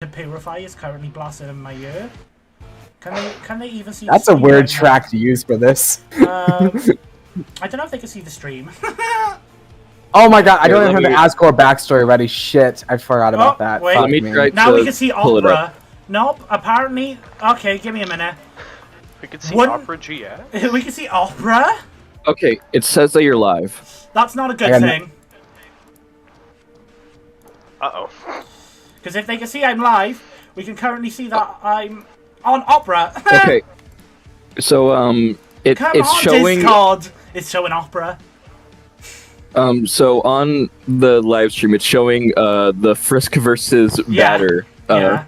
purify is currently blasting in my ear. Can they even see? That's the a stream weird right track to use for this. now? I don't know if they can see the stream. Oh my god, I don't Here, even have the Asgore backstory ready. Shit, I forgot about that. Wait. Fuck Let me me. try- Now we to can see pull it Opera. Nope. Apparently. Okay, give me a minute. We can see One- Opera GX. We can see Opera. Okay, it says that you're live. That's not a good I got thing. Uh-oh. Because if they can see I'm live, we can currently see that I'm on Opera. Okay. So Come it's on, showing Discord. It's showing Opera. so on the live stream it's showing the Frisk versus Yeah. Batter. Yeah.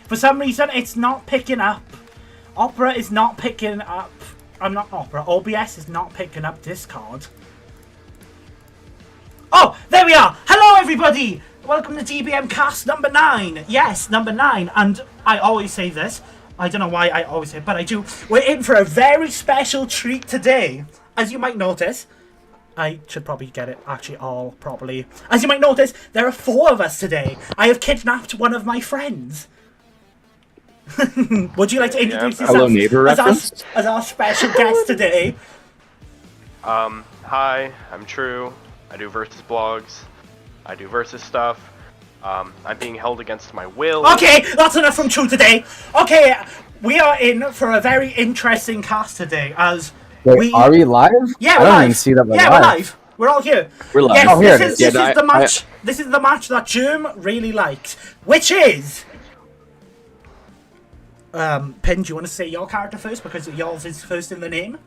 For some reason, it's not picking up. Opera is not picking up. I'm not Opera. OBS is not picking up Discord. Oh, there we are. Hello, everybody. Welcome to DBM Cast number 9. Yes, number 9. And I always say this. I don't know why I always say it, but I do. We're in for a very special treat today. As you might notice, I should probably get it actually all properly. As you might notice, there are 4 of us today. I have kidnapped one of my friends. Would you like to introduce yourself Hello, neighbor reference? as our special guest today? Hi, I'm True. I do versus blogs. I do versus stuff. I'm being held against my will. Okay, that's enough from True today. Okay, we are in for a very interesting cast today as Wait, are we live? Yeah, I we're don't live. even see that we're yeah, live. we're live. We're all here. We're live. Yes, Oh, here this it is is. the match. This is the match that Germ really likes, which is. Pin, do you want to say your character first because yours is first in the name?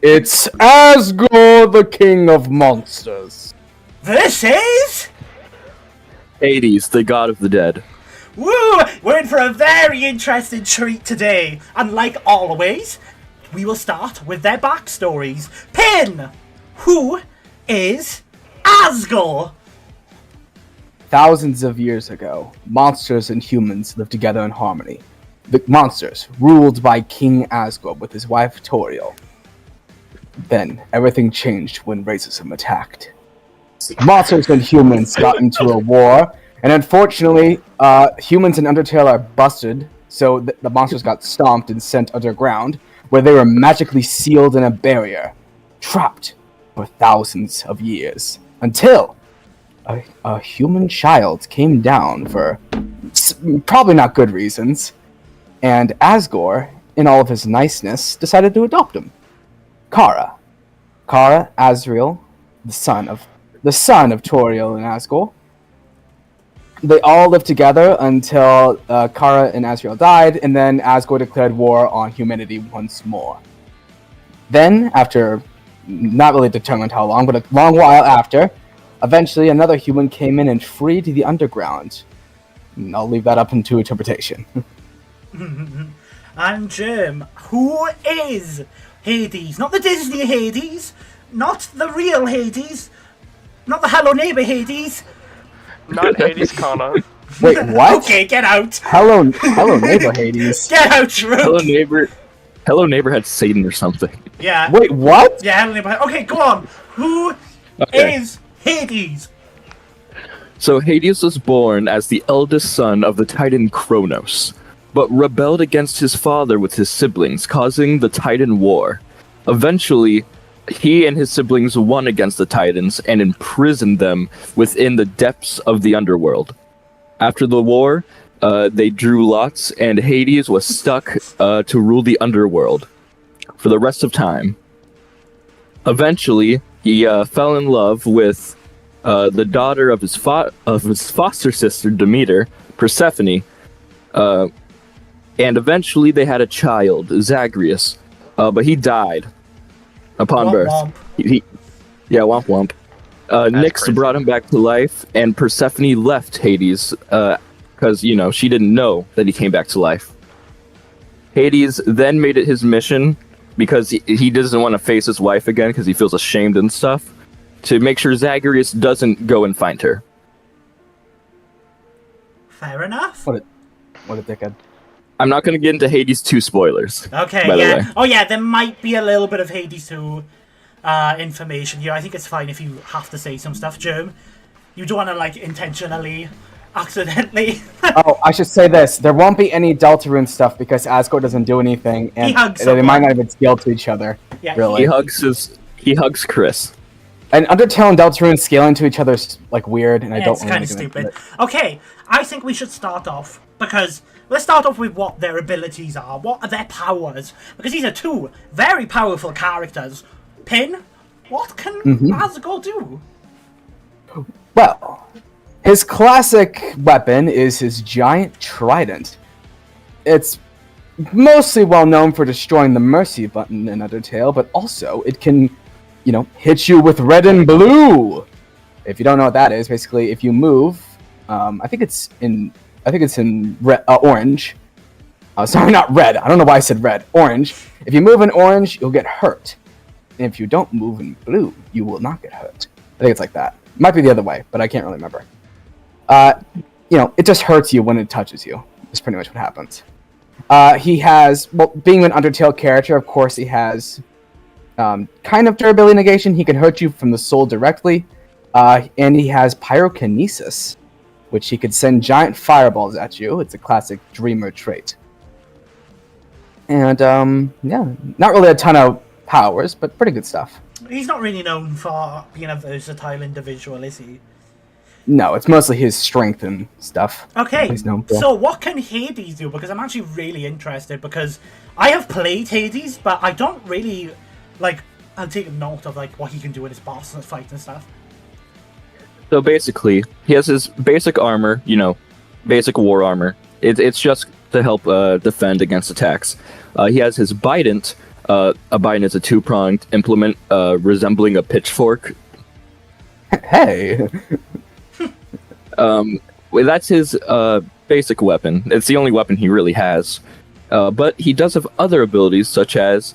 It's Asgore, the king of monsters. Versus. Hades, the god of the dead. Woo! We're in for a very interesting treat today, and like always, we will start with their backstories. Pin, who is Asgore? Thousands of years ago, monsters and humans lived together in harmony. The monsters, ruled by King Asgore with his wife Toriel. Then, everything changed when racism attacked. Monsters and humans got into a war, and unfortunately, humans in Undertale are busted, so the monsters got stomped and sent underground, where they were magically sealed in a barrier, trapped for thousands of years, until a human child came down for probably not good reasons, and Asgore, in all of his niceness, decided to adopt him. Kara, Azrael, the son of Toriel and Asgore. They all lived together until Kara and Azrael died, and then Asgore declared war on humanity once more. Then, after not really determined how long, but a long while after, eventually another human came in and freed the underground. And I'll leave that up into interpretation. And Germ, who is Hades? Not the Disney Hades, not the real Hades, not the Hello Neighbor Hades. Not Hades Kana. Wait, what? Okay, get out. Hello neighbor Hades. Get out, True. Hello neighbor had Satan or something. Yeah. Wait, what? Yeah, Hello Neighbor. Okay, go on. Who is Hades? So Hades was born as the eldest son of the Titan Kronos, but rebelled against his father with his siblings, causing the Titan War. Eventually, he and his siblings won against the Titans and imprisoned them within the depths of the underworld. After the war, they drew lots, and Hades was stuck to rule the underworld for the rest of time. Eventually, he fell in love with the daughter of his foster sister, Demeter, Persephone, and eventually they had a child, Zagreus, but he died upon Womp birth. womp. Yeah, womp womp. Nyx crazy. brought him back to life, and Persephone left Hades because, she didn't know that he came back to life. Hades then made it his mission, because he doesn't want to face his wife again because he feels ashamed and stuff, to make sure Zagreus doesn't go and find her. Fair enough. What a dickhead. I'm not going to get into Hades 2 spoilers. Okay, by the way. yeah. Oh, yeah, there might be a little bit of Hades 2 information here. I think it's fine if you have to say some stuff, Germ. You don't want to, intentionally accidentally. Oh, I should say this. There won't be any Deltarune stuff because Asgore doesn't do anything, and hugs they might someone. not even scale to each other. Yeah, really. He hugs Chris. And Undertale and Deltarune scaling to each other is like weird, and I don't it's want kind to of get into stupid. it. Okay, I think we should start off because let's start off with what their abilities are. What are their powers? Because these are two very powerful characters. Pin, what can Asgore do? Well, his classic weapon is his giant trident. It's mostly well known for destroying the mercy button in Undertale, but also it can, hit you with red and blue. If you don't know what that is, basically, if you move, I think it's in orange. Sorry, not red. I don't know why I said red. Orange. If you move in orange, you'll get hurt. And if you don't move in blue, you will not get hurt. I think it's like that. Might be the other way, but I can't really remember. It just hurts you when it touches you. That's pretty much what happens. He has, being an Undertale character, of course, he has kind of durability negation. He can hurt you from the soul directly. And he has pyrokinesis, which he could send giant fireballs at you. It's a classic Dreamer trait. And, not really a ton of powers, but pretty good stuff. He's not really known for being a versatile individual, is he? No, it's mostly his strength and stuff. Okay, He's known for. so what can Hades do? Because I'm actually really interested, because I have played Hades, but I don't really, I'll take note of, what he can do in his boss fight and stuff. So basically, he has his basic armor, basic war armor. It's just to help defend against attacks. He has his Bident. A Bident is a two-pronged implement resembling a pitchfork. Hey! That's his basic weapon. It's the only weapon he really has. But he does have other abilities, such as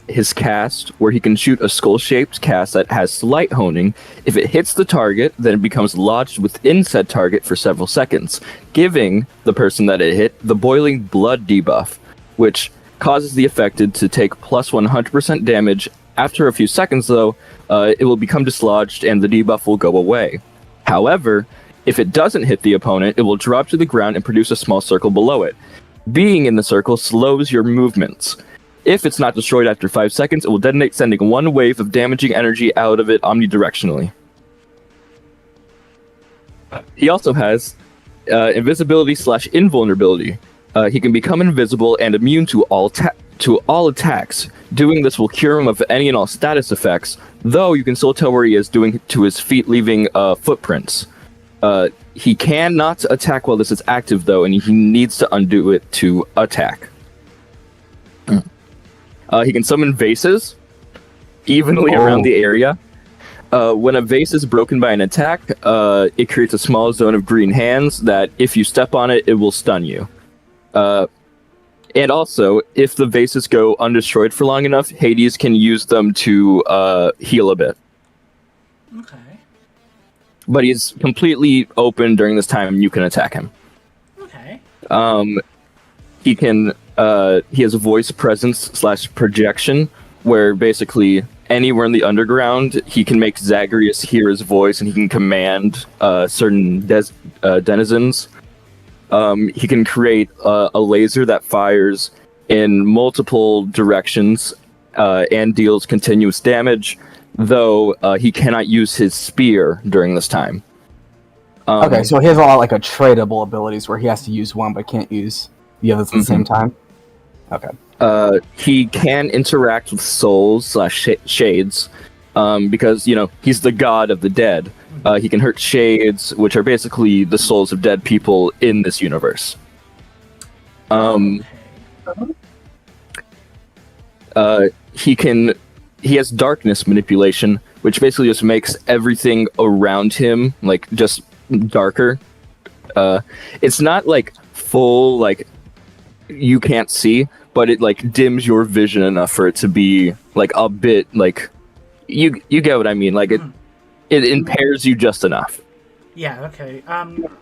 his cast, where he can shoot a skull-shaped cast that has slight honing. If it hits the target, then it becomes lodged within said target for several seconds, giving the person that it hit the boiling blood debuff, which causes the affected to take plus 100% damage. After a few seconds, though, it will become dislodged and the debuff will go away. However, if it doesn't hit the opponent, it will drop to the ground and produce a small circle below it. Being in the circle slows your movements. If it's not destroyed after 5 seconds, it will detonate, sending one wave of damaging energy out of it omnidirectionally. He also has invisibility/invulnerability. He can become invisible and immune to all attacks. Doing this will cure him of any and all status effects, though you can still tell where he is due to his feet leaving footprints. He cannot attack while this is active, though, and he needs to undo it to attack. He can summon vases evenly around the area. When a vase is broken by an attack, it creates a small zone of green hands that, if you step on it, it will stun you. And also, if the vases go undestroyed for long enough, Hades can use them to heal a bit. Okay. But he's completely open during this time, and you can attack him. Okay. He has a voice presence/projection, where basically anywhere in the underground, he can make Zagreus hear his voice, and he can command certain denizens. He can create a laser that fires in multiple directions and deals continuous damage, though he cannot use his spear during this time. Okay, so he has a lot like a tradable abilities where he has to use one but can't use the others at the same time. Okay. He can interact with souls/shades because, he's the god of the dead. He can hurt shades, which are basically the souls of dead people in this universe. He has darkness manipulation, which basically just makes everything around him just darker. It's not full you can't see, but it dims your vision enough for it to be a bit you get what I mean. It impairs you just enough. Yeah, okay.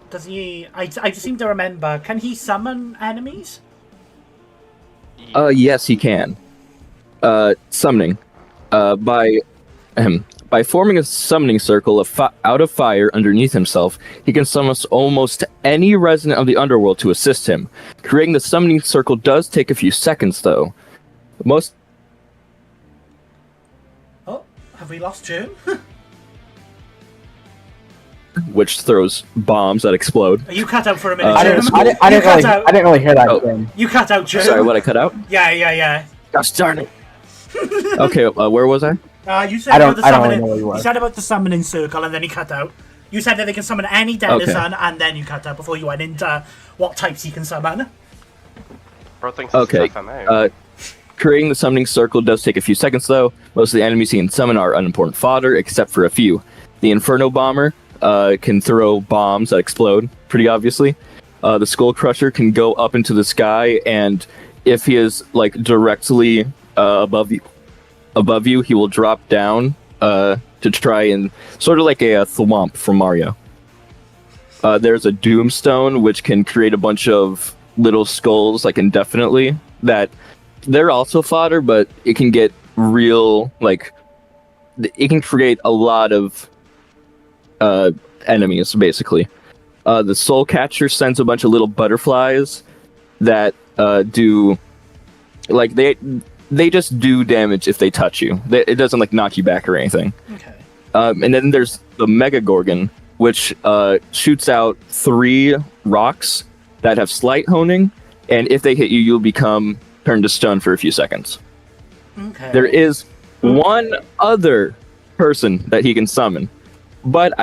Does he... I just seem to remember, can he summon enemies? Yes, he can. Summoning. By By forming a summoning circle out of fire underneath himself, he can summon almost any resident of the underworld to assist him. Creating the summoning circle does take a few seconds, though. Most... Oh, have we lost Jim? which throws bombs that explode. You cut out for a minute, I Jim. didn't really hear that. Thing. You cut out, Jim. Sorry, what, I cut out? Yeah. Gosh darn it. Okay, where was I? You said about the I don't summoning. really know where you were. You said about the summoning circle, and then you cut out. You said that they can summon any denizen, and then you cut out before you went into what types you can summon. Bro thinks Okay. it's FMA. Creating the summoning circle does take a few seconds, though. Most of the enemies he can summon are unimportant fodder, except for a few. The Inferno Bomber can throw bombs that explode, pretty obviously. The Skull Crusher can go up into the sky, and if he is like directly above you, he will drop down to try and sort of like a thwomp from Mario. There's a Doomstone, which can create a bunch of little skulls like indefinitely. That they're also fodder, but it can get real it can create a lot of enemies basically. The Soul Catcher sends a bunch of little butterflies that do they just do damage if they touch you. It doesn't knock you back or anything. Okay. And then there's the Mega Gorgon, which shoots out 3 rocks that have slight honing, and if they hit you, you'll become turned to stone for a few seconds. Okay. There is one other person that he can summon, but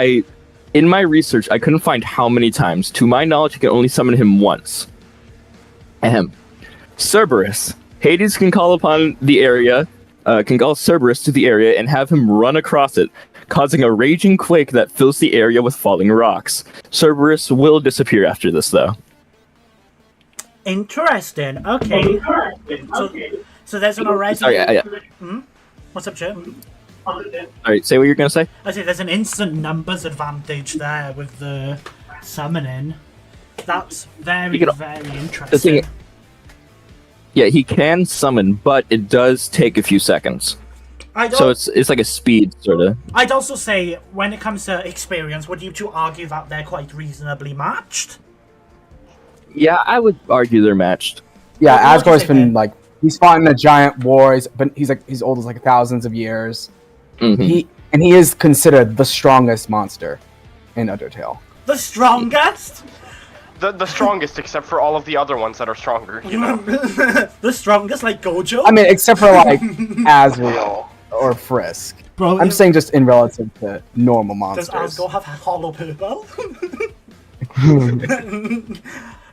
in my research, I couldn't find how many times. To my knowledge, you can only summon him once. Cerberus. Hades can call upon the area, can call Cerberus to the area and have him run across it, causing a raging quake that fills the area with falling rocks. Cerberus will disappear after this, though. Interesting. Okay. So there's an already. Sorry, What's up, Jim? Alright, say what you're gonna say? I say there's an instant numbers advantage there with the summoning. That's very interesting. The thing, yeah, he can summon, but it does take a few seconds. So it's like a speed, sort of. I'd also say, when it comes to experience, would you two argue that they're quite reasonably matched? Yeah, I would argue they're matched. Yeah, What would you Asgores say, been Ben? he's fought in a giant war. He's old as thousands of years. Mm-hmm. He is considered the strongest monster in Undertale. The strongest? The strongest, except for all of the other ones that are stronger, you know? The strongest, like Gojo? I mean, except for Asriel or Frisk. Bro, I'm saying just in relative to normal does monsters. Asgore have hollow purple?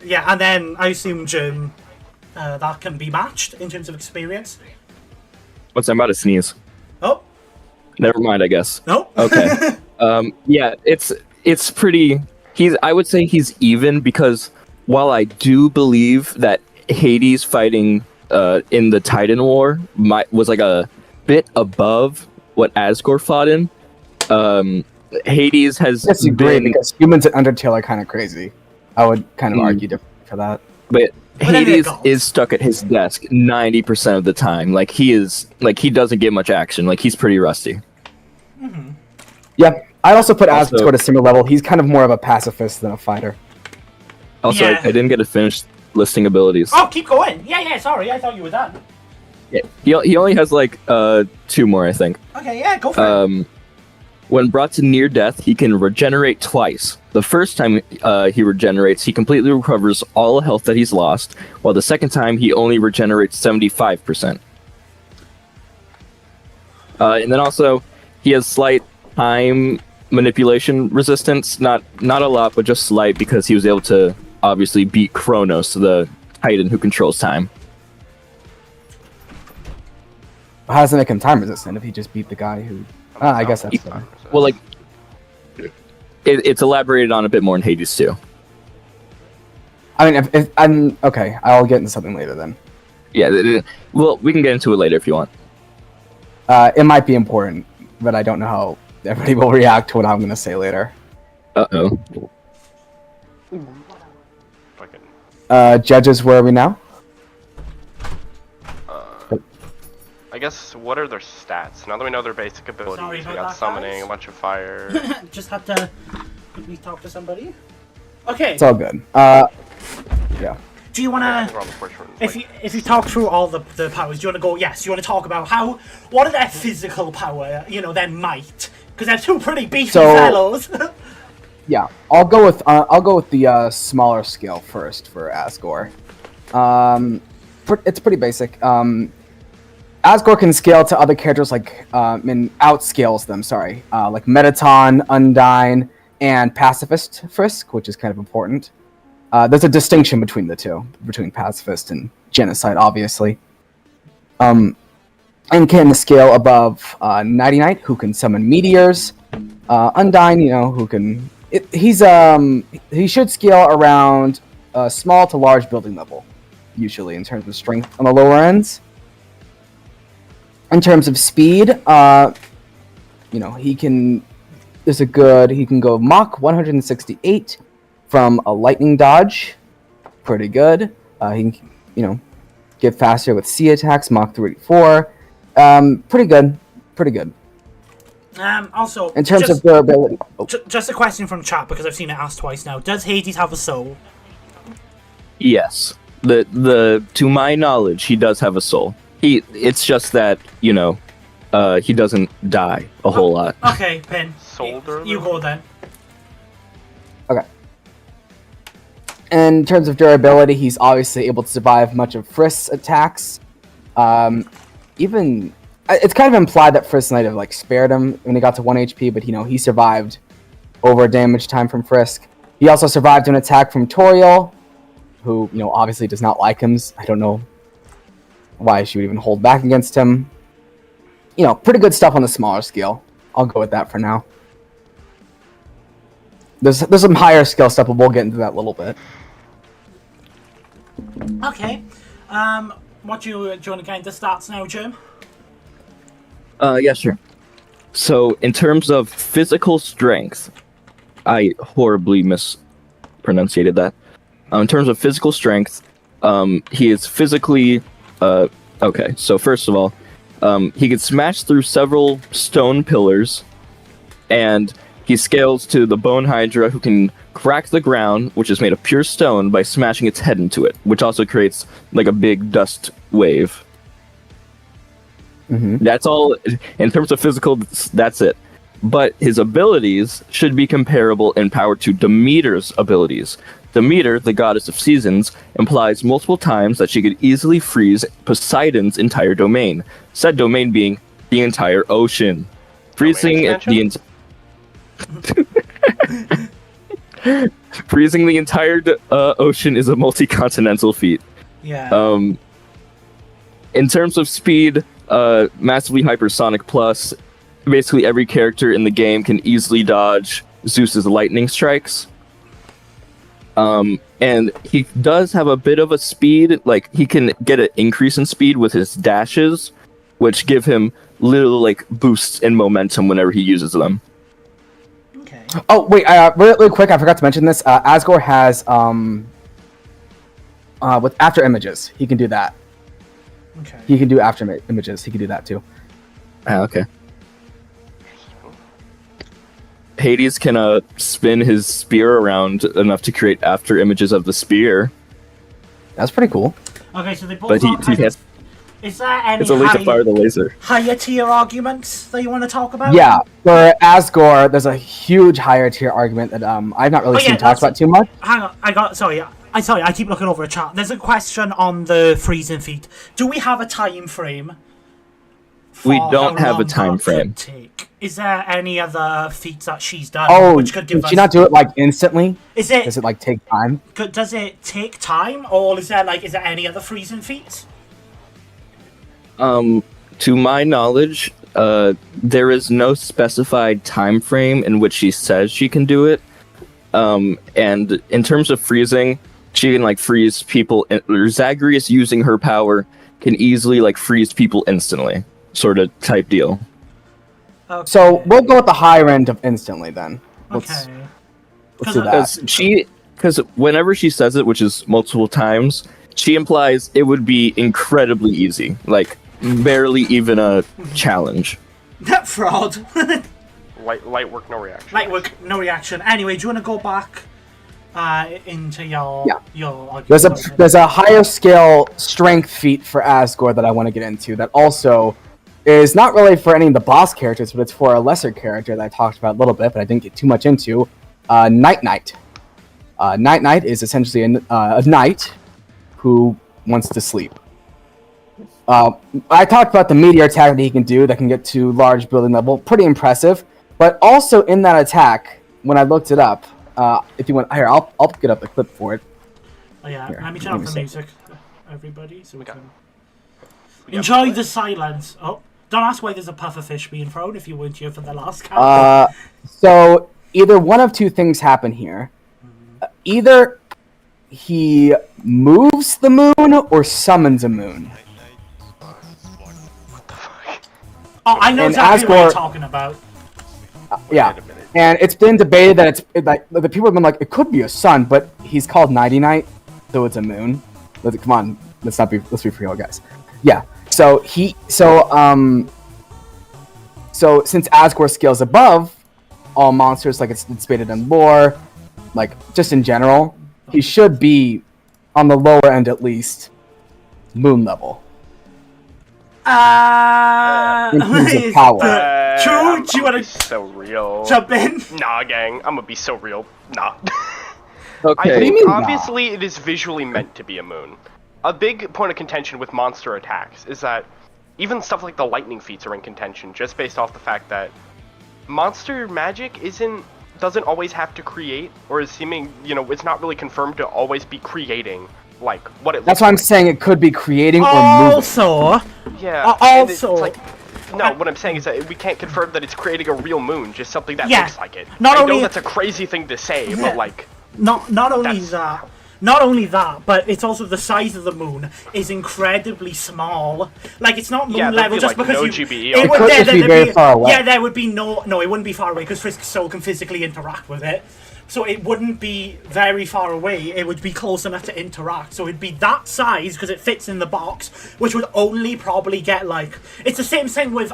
Yeah, and then I assume Jim, that can be matched in terms of experience. What's I'm about to sneeze. Oh, Never mind, I guess. no. Okay. Yeah, it's pretty. I would say he's even, because while I do believe that Hades fighting in the Titan War was a bit above what Asgore fought in. Hades has Disagree, been, because humans in Undertale are kind of crazy. I would kind of argue different for that. but then it Hades goes. is stuck at his desk 90% of the time. He doesn't get much action. He's pretty rusty. Yeah, I also put Also- Asgore at a similar level. He's kind of more of a pacifist than a fighter. Also, Yeah. I didn't get to finish listing abilities. Oh, keep going. Yeah, sorry, I thought you were done. Yeah, he only has 2 more, I think. Okay, yeah, go for it. When brought to near death, he can regenerate twice. The first time he regenerates, he completely recovers all health that he's lost, while the second time he only regenerates 75%. And then also, he has slight time manipulation resistance. Not a lot, but just slight, because he was able to obviously beat Kronos, the Titan who controls time. How does it make him time resistant if he just beat the guy who... I guess that's... Well, it's elaborated on a bit more in Hades too. I mean, if I'm... Okay, I'll get into something later then. Yeah, well, we can get into it later if you want. It might be important, but I don't know how everybody will react to what I'm going to say later. Uh-oh. Fucking. Judges, where are we now? I guess, what are their stats? Now that we know their basic abilities, Sorry we about got that, summoning, guys. a bunch of fire. Just had to quickly talk to somebody. Okay. It's all good. Yeah. Do you want Yeah, I think to, we're on the first one. if you talk through all the powers, do you want to go? Yes. You want to talk about what are their physical power? Their might, because they're two pretty beefy fellows. Yeah, I'll go with the smaller scale first for Asgore. It's pretty basic. Asgore can scale to other characters and outscales them. Sorry, like Metaton, Undyne, and Pacifist Frisk, which is kind of important. There's a distinction between the two, between Pacifist and Genocide, obviously. And can scale above Nighty Knight, who can summon meteors. Undyne, who can. He should scale around small to large building level, usually in terms of strength on the lower ends. In terms of speed, he can go Mach 168 from a lightning dodge, pretty good. He can get faster with C attacks, Mach 384, pretty good. Also, In terms of durability, just a question from chat because I've seen it asked twice now. Does Hades have a soul? Yes. To my knowledge, he does have a soul. It's just that, he doesn't die a whole lot. Okay, Pin. Soul You go then. okay. In terms of durability, he's obviously able to survive much of Frisk's attacks. Even it's kind of implied that Frisk might have spared him when he got to 1 HP, but he survived over damage time from Frisk. He also survived an attack from Toriel, who obviously does not like him. I don't know why she would even hold back against him. Pretty good stuff on the smaller scale. I'll go with that for now. There's some higher scale stuff, but we'll get into that a little bit. Okay. What do you want to get into stats now, Jim? Yeah, sure. So, in terms of physical strength, I horribly mispronunciated that. In terms of physical strength, he is physically... okay, so first of all, he can smash through several stone pillars, and he scales to the Bone Hydra, who can crack the ground, which is made of pure stone, by smashing its head into it, which also creates a big dust wave. Mm-hmm. That's all. In terms of physical, that's it. But his abilities should be comparable in power to Demeter's abilities. Demeter, the goddess of seasons, implies multiple times that she could easily freeze Poseidon's entire domain, said domain being the entire ocean. Freezing freezing the entire ocean is a multi-continental feat. Yeah. In terms of speed, massively hypersonic plus, basically every character in the game can easily dodge Zeus's lightning strikes. And he does have a bit of a speed, he can get an increase in speed with his dashes, which give him little boosts in momentum whenever he uses them. Okay. Oh wait, really quick, I forgot to mention this. Asgore has with after images, he can do that. Okay. He can do after images. He can do that too. Okay. Hades can spin his spear around enough to create after images of the spear. That's pretty cool. Okay, so they both. But he has. Is there any It's a way to fire the laser. higher tier arguments that you want to talk about? Yeah, for Asgore, there's a huge higher tier argument that I've not really seen talked about too much. Hang on, sorry, I keep looking over a chat. There's a question on the freezing feat. Do we have a time frame? We don't have a time frame. Is there any other feats that she's done Oh, which could give can us? she not do it instantly? Is it? Does it take time? Does it take time, or is there any other freezing feats? To my knowledge, there is no specified time frame in which she says she can do it. And in terms of freezing, she can freeze people. Zagreus, using her power, can easily freeze people instantly, sort of type deal. Okay. So we'll go with the higher end of instantly then. Let's do that. Because whenever she says it, which is multiple times, she implies it would be incredibly easy. barely even a challenge. That fraud. Light work, no reaction. Light work, no reaction. Anyway, do you want to go back into your There's a higher scale strength feat for Asgore that I want to get into that also is not really for any of the boss characters, but it's for a lesser character that I talked about a little bit, but I didn't get too much into. Night Knight. Night Knight is essentially a knight who wants to sleep. I talked about the meteor attack that he can do that can get to large building level. Pretty impressive. But also in that attack, when I looked it up, if you want, here, I'll get up the clip for it. Oh yeah, Here, let me turn off the see. music, everybody, so we Okay. can Yeah, enjoy the silence. Oh, don't ask why there's a puffer fish being thrown if you weren't here for the last count. So either one of two things happen here. Either he moves the moon or summons a moon. Oh, I know and exactly what you're Asgore- talking about. Yeah. Wait a minute. And it's been debated that the people have been like, it could be a sun, but he's called Nighty Night, so it's a moon. Come on, let's be for real, guys. Yeah. So since Asgore scales above all monsters, like it's stated in lore, like just in general, he should be on the lower end at least, moon level. In terms of power. True, do you want be to so real? jump in? Nah, gang, I'm gonna be so real. Nah. Okay. I What do you think mean, nah? obviously it is visually meant to be a moon. A big point of contention with monster attacks is that even stuff like the lightning feats are in contention just based off the fact that monster magic doesn't always have to create, or is seeming, it's not really confirmed to always be creating like what it looks That's why I'm like. saying it could be creating or moving. Also, Yeah. also- it's like, no, what I'm saying is that we can't confirm that it's creating a real moon, just something that Yeah. looks like it. Not I only- know that's a crazy thing to say, Yeah. but like, not only That's- not only that, but it's also the size of the moon is incredibly small. Like it's not moon Yeah, there'd level be, just like, because no you. GBE It on would it. there, It could just be there'd very far away. Yeah, there would be no. It wouldn't be far away because Frisk Soul can physically interact with it. So it wouldn't be very far away. It would be close enough to interact. So it'd be that size because it fits in the box, which would only probably get like. It's the same thing with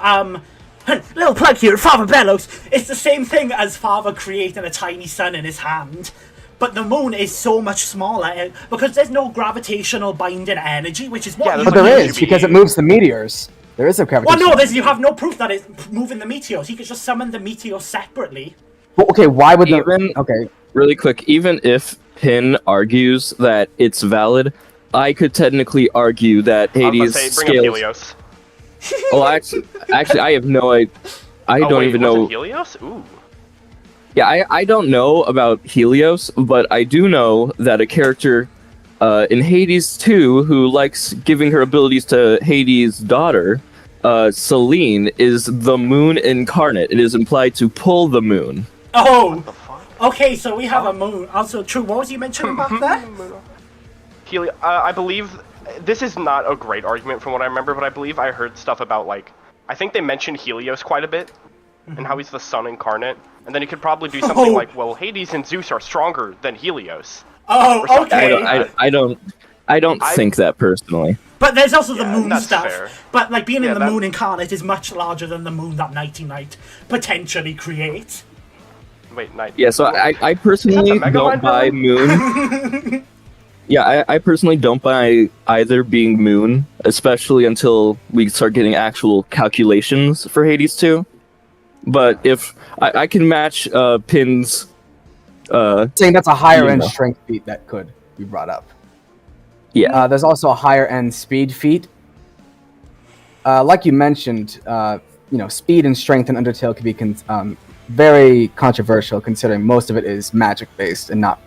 little plug here, Father Bellows. It's the same thing as Father creating a tiny sun in his hand. But the moon is so much smaller because there's no gravitational binding energy, which is what. Yeah, you But there's there like is, because it moves the meteors. There is a Well, gravitation. no, you have no proof that it's moving the meteors. He could just summon the meteors separately. Well, okay, why would Even- Okay, Really quick, even if Pin argues that it's valid, I could technically argue that I was Hades about to say, bring up scales. Helios. Well, actually, I have no idea. I Oh, don't wait, even was know. it Helios? Ooh. Yeah, I don't know about Helios, but I do know that a character in Hades 2 who likes giving her abilities to Hades' daughter, Selene, is the moon incarnate. It is implied to pull the moon. Oh, The fuck? okay, so we have a moon. Also, true, what was you mentioning back there? I believe this is not a great argument from what I remember, but I believe I heard stuff about like I think they mentioned Helios quite a bit and how he's the sun incarnate, and then he could probably do something Oh. like, well, Hades and Zeus are stronger than Helios. Oh, something. okay. I don't think that personally. But there's also the Yeah, moon that's stuff. fair. But like being in Yeah, the that- moon incarnate is much larger than the moon that Nighty Night potentially creates. Wait, night. Yeah, so I personally Is that the don't Megamind buy villain? moon. Yeah, I personally don't buy either being moon, especially until we start getting actual calculations for Hades 2. But if I can match Pin's saying that's a higher end Yeah. strength feat that could be brought up. yeah. There's also a higher end speed feat. Like you mentioned, speed and strength in Undertale can be very controversial, considering most of it is magic based and not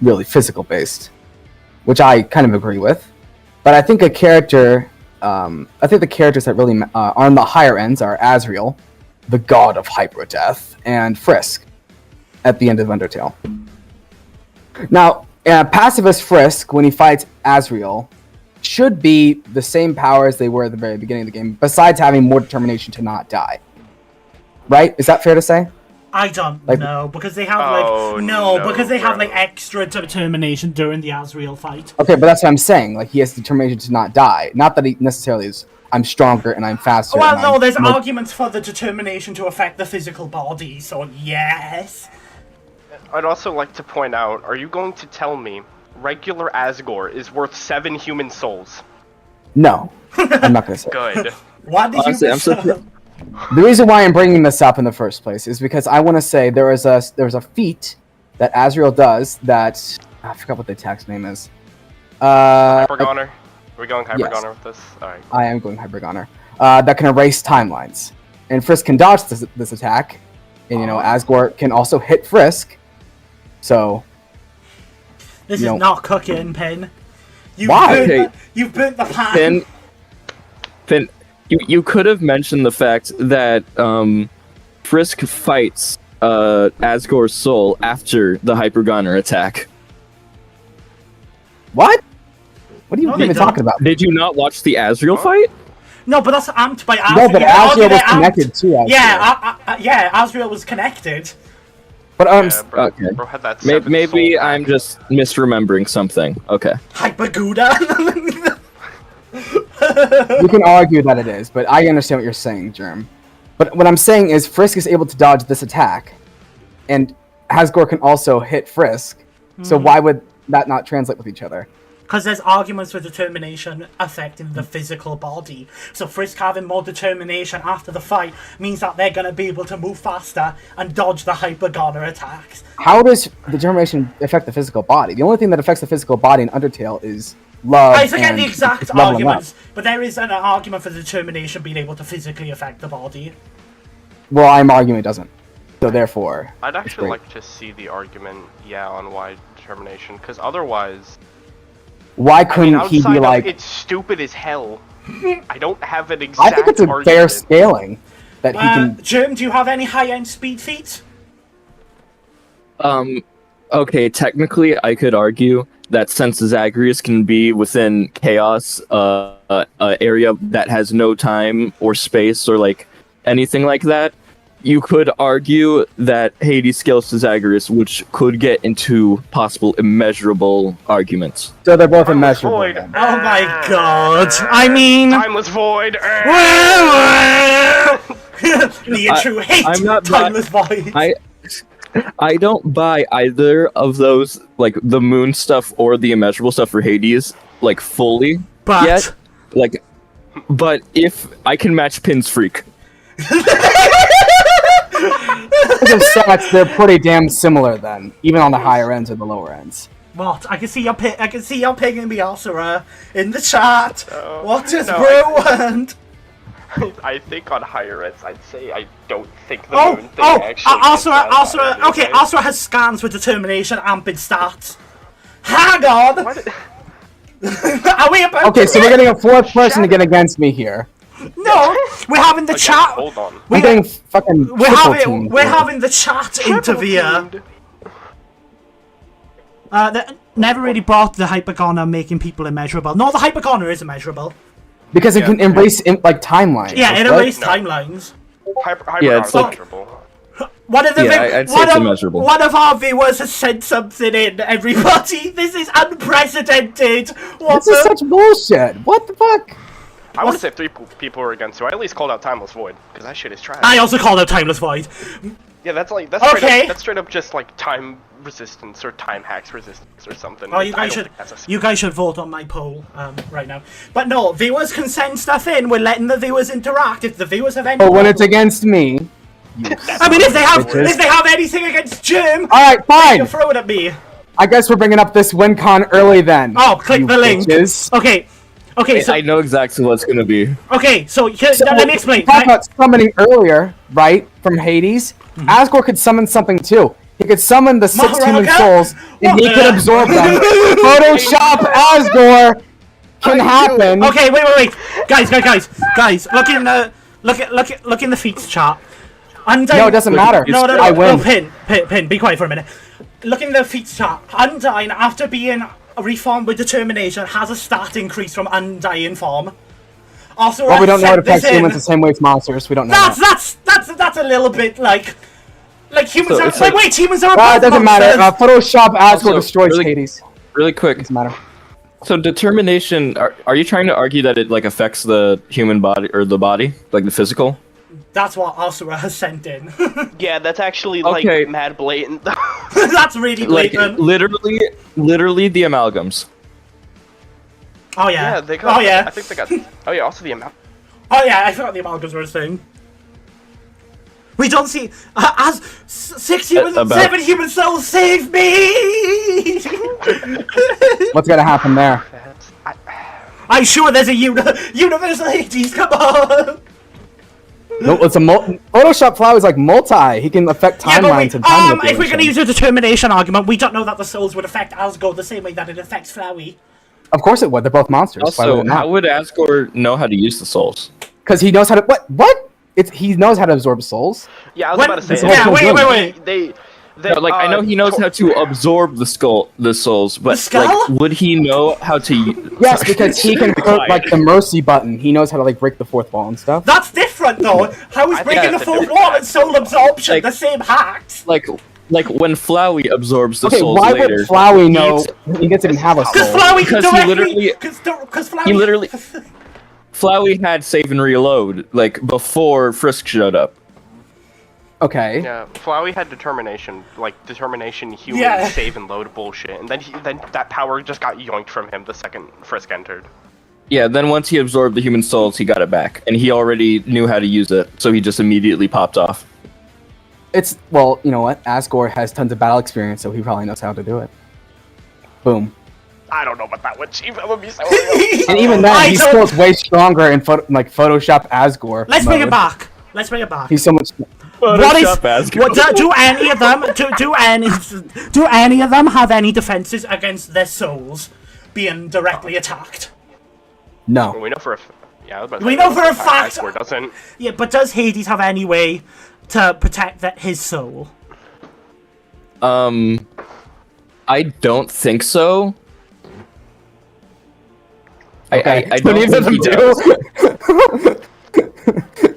really physical based, which I kind of agree with. But I think the characters that really are on the higher ends are Asriel, the god of hyperdeath, and Frisk at the end of Undertale. Now, pacifist Frisk, when he fights Asriel, should be the same power as they were at the very beginning of the game, besides having more determination to not die. Right? Is that fair to say? I don't Like- know, because they have Oh, because they have bro. like extra determination during the Asriel fight. Okay, but that's what I'm saying. Like, he has determination to not die. Not that he necessarily is, I'm stronger and I'm faster. Well, and no, I'm there's more- arguments for the determination to affect the physical body, so yes. I'd also like to point out, are you going to tell me regular Asgore is worth 7 human souls? No, I'm not gonna say. Good. What did Honestly, you I'm so- The reason why I'm bringing this up in the first place is because I want to say there's a feat that Asriel does that I forgot what the attack's name is. Hypergoner? Are we going Hypergoner with this? Alright. I am going Hypergoner. That can erase timelines, and Frisk can dodge this attack, and Asgore can also hit Frisk. So This You is know- not cooking, Pin. Why? You've burnt the pan. Finn, you could have mentioned the fact that Frisk fights Asgore's soul after the Hypergoner attack. what? What are you No, they even don't. talking about? Did you not watch the Asriel fight? No, but that's amped by Asriel. No, but Yeah, Asriel okay, was they're amped. connected to Asriel. Yeah, Asriel was connected. But Yeah, bro, okay. bro had that Maybe, 7 soul pack. I'm just misremembering something. Okay. Hypergouda. you can argue that it is, but I understand what you're saying, Germ. But what I'm saying is Frisk is able to dodge this attack, and Asgore can also hit Frisk. So why would that not translate with each other? Because there's arguments for determination affecting the physical body. So Frisk having more determination after the fight means that they're going to be able to move faster and dodge the Hypergoner attacks. How does determination affect the physical body? The only thing that affects the physical body in Undertale is love. I forget and the exact leveling up. arguments, but there is an argument for determination being able to physically affect the body. Well, I'm arguing it doesn't. So therefore, I'd actually great. like to see the argument, on why determination, because otherwise, why couldn't he outside be of like? it's stupid as hell. I don't have an exact I think it's a argument. fair scaling that he can. Jim, do you have any high-end speed feats? Okay, technically, I could argue that since Zagreus can be within chaos, area that has no time or space or like anything like that, you could argue that Hades scales to Zagreus, which could get into possible immeasurable arguments. So they're both Timeless immeasurable. void. then. Oh my god! I mean, Timeless void. the true hate I'm not timeless void. I don't buy either of those, like the moon stuff or the immeasurable stuff for Hades, like fully But- yet. Like, but if I can match Pin's freak, Because of stats, they're pretty damn similar then, even on the higher ends or the lower ends. What? I can see your pinging me, Osira, in the chat. What just no, ruined? I think on higher ends, I'd say I don't think the Oh, moon thing actually. Osira. Okay, Osira has scans with determination and bid stats. Hang on. What? Are we about? Okay, to so we're getting a fourth person to get against me here. No, we're having the Okay, chat. hold on. I'm getting fucking We're triple having teamed we're here. having the chat intervene. Never really brought the Hypergoner making people immeasurable. No, the Hypergoner is immeasurable. Because it Yeah. can embrace like timelines. Yeah, like, it what? erased timelines. Yeah, it's like- One of the Yeah, I'd say it's immeasurable. one of our viewers has sent something in. Everybody, this is unprecedented. What This is the? such bullshit. What the fuck? I want to say if 3 people were against you. I at least called out Timeless Void because that shit is trash. I also called out Timeless Void. Yeah, that's Okay. straight up just like time resistance or time hacks resistance or something. Oh, you I guys don't should think that's a- you guys should vote on my poll right now. But no, viewers can send stuff in. We're letting the viewers interact. If the viewers have any, But when it's problem- against me, I mean, if they have bitches. anything against Jim, all right, fine. you throw it at me. I guess we're bringing up this WinCon early then. Oh, click you the link. bitches. Okay, so I know exactly what's gonna be. okay, so So, let me explain. we talked about summoning earlier, right? From Hades. Asgore could summon something too. He could summon the 6 human Maharaga? souls, and he What could the- absorb them. Photoshop Asgore can happen. Okay, wait, guys, look in the feats chart. Undyne, No, it doesn't matter. No, I win. Pin, be quiet for a minute. Look in the feats chart. Undyne, after being reformed with determination, has a stat increase from Undying form. Also, Well, we don't know how it sent this affects in. humans the same way as monsters. We don't know that. That's a little bit like. Like humans So are. it's Like, like- wait, humans are. It above doesn't matter. monsters. Photoshop Asgore Also, destroys really- Hades. Really quick. Doesn't matter. So determination, are you trying to argue that it like affects the human body or the body, like the physical? That's what Asura has sent in. Yeah, that's actually Okay. like mad blatant. That's really Like blatant. literally the amalgams. Oh yeah. Yeah, they got. Oh yeah. I think they got. Oh yeah, also the amount. Oh yeah. I forgot the amalgams were a thing. We don't see as 7 human souls save me. What's gonna happen there? I'm sure there's a universal Hades. Come on. No, it's a Photoshop Flower is like multi. He can affect Yeah, but timelines and time if we're gonna manipulation. use a determination argument, we don't know that the souls would affect Asgore the same way that it affects Flowey. Of course it would. They're both monsters. Also, how would Asgore know how to use the souls? Because he knows how to. What? He knows how to absorb souls. Yeah, I was When- about to say. Yeah, wait. They No, like I know he knows how to absorb the souls, but skull? like, would he know how to? Yes, because he can hurt like the mercy button. He knows how to like break the fourth wall and stuff. That's different though. How is I think breaking the that's a fourth different wall hack. and soul absorption Like- the same hacks? like when Flowey absorbs the Okay, souls why later. would Flowey know He's- he gets to even have a Because soul? Flowey Because he literally- Because Flowey. he literally- Flowey had save and reload like before Frisk showed up. Okay. Yeah, Flowey had determination, human Yeah. save and load bullshit, and then that power just got yoinked from him the second Frisk entered. Yeah, then once he absorbed the human souls, he got it back, and he already knew how to use it, so he just immediately popped off. It's well, you know what? Asgore has tons of battle experience, so he probably knows how to do it. Boom. I don't know what that would achieve. That would be so real. And even then, I he don't- still is way stronger in Photoshop Asgore. Let's bring it mode. back. Let's bring it back. He's so much. What is? Asgore. What do any of them? Do any of them have any defenses against their souls being directly attacked? No. We know for a yeah. I was about to We say, know for a fact- Asgore doesn't. Yeah, but does Hades have any way to protect his soul? I don't think so. Okay. I So don't neither of think them he does. do.